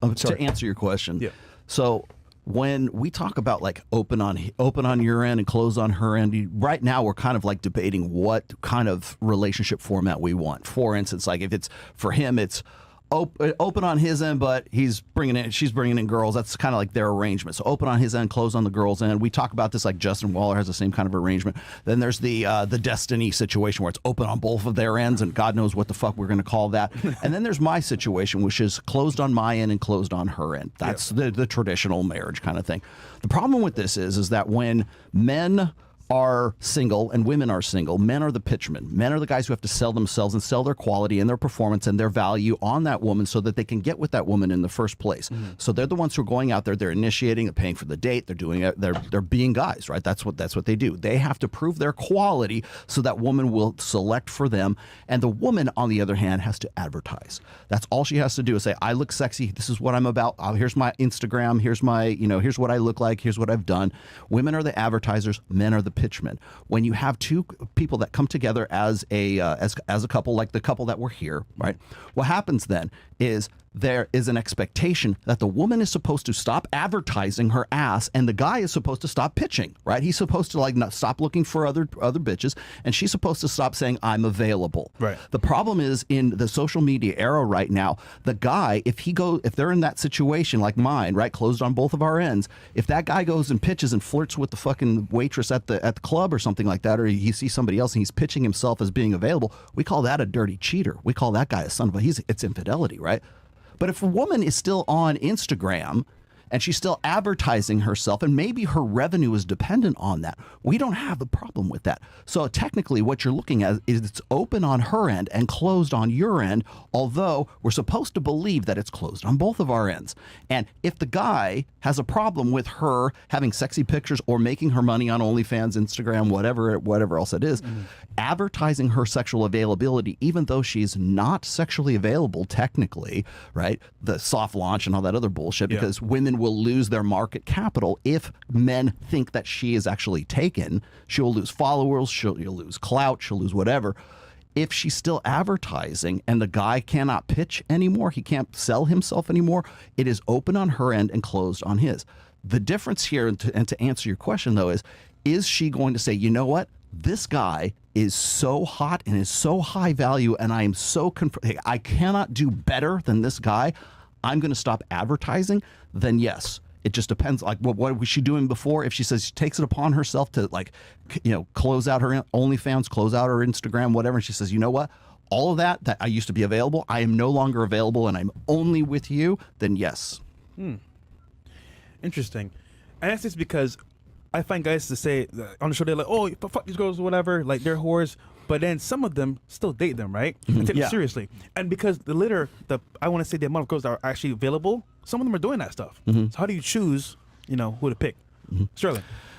To answer your question. Yeah. So when we talk about like open on your end and close on her end, right now we're kind of like debating what kind of relationship format we want. For instance, like if it's for him, it's open on his end, but she's bringing in girls. That's kind of like their arrangement. So open on his end, close on the girls' end. We talk about this like Justin Waller has the same kind of arrangement. Then there's the Destiny situation where it's open on both of their ends, and God knows what the fuck we're going to call that. And then there's my situation, which is closed on my end and closed on her end. That's the traditional marriage kind of thing. The problem with this is that when men are single and women are single, men are the pitchmen. Men are the guys who have to sell themselves and sell their quality and their performance and their value on that woman so that they can get with that woman in the first place. So they're the ones who are going out there, they're initiating, they're paying for the date, they're doing it, they're being guys, right? That's what they do. They have to prove their quality so that woman will select for them. And the woman, on the other hand, has to advertise. That's all she has to do is say, I look sexy, this is what I'm about, here's my Instagram, here's my, here's what I look like, here's what I've done. Women are the advertisers, men are the pitchmen. When you have two people that come together as a couple, like the couple that we're here, right? What happens then is there is an expectation that the woman is supposed to stop advertising her ass and the guy is supposed to stop pitching, right? He's supposed to like not stop looking for other bitches, and she's supposed to stop saying I'm available. Right. The problem is in the social media era right now, the guy, if they're in that situation like mine, right, closed on both of our ends, if that guy goes and pitches and flirts with the fucking waitress at the club or something like that, or he sees somebody else and he's pitching himself as being available, we call that a dirty cheater. We call that guy a son of a, it's infidelity, right? But if a woman is still on Instagram and she's still advertising herself, and maybe her revenue is dependent on that, we don't have a problem with that. So technically what you're looking at is it's open on her end and closed on your end, although we're supposed to believe that it's closed on both of our ends. And if the guy has a problem with her having sexy pictures or making her money on OnlyFans, Instagram, whatever else it is, advertising her sexual availability, even though she's not sexually available technically, right? The soft launch and all that other bullshit, because women will lose their market capital if men think that she is actually taken. She'll lose followers, she'll lose clout, she'll lose whatever. If she's still advertising and the guy cannot pitch anymore, he can't sell himself anymore, it is open on her end and closed on his. The difference here, and to answer your question though, is she going to say, you know what? This guy is so hot and is so high value, and I am so I cannot do better than this guy. I'm going to stop advertising. Then yes, it just depends. Like what was she doing before? If she says she takes it upon herself to like, close out her OnlyFans, close out her Instagram, whatever, and she says, you know what? All of that I used to be available, I am no longer available, and I'm only with you. Then yes. Interesting. And that's just because I find guys to say on the show, they're like, oh, fuck these girls or whatever, like they're whores. But then some of them still date them, right? And take them seriously. And because I want to say the amount of girls that are actually available, some of them are doing that stuff. So how do you choose, who to pick? Sterling.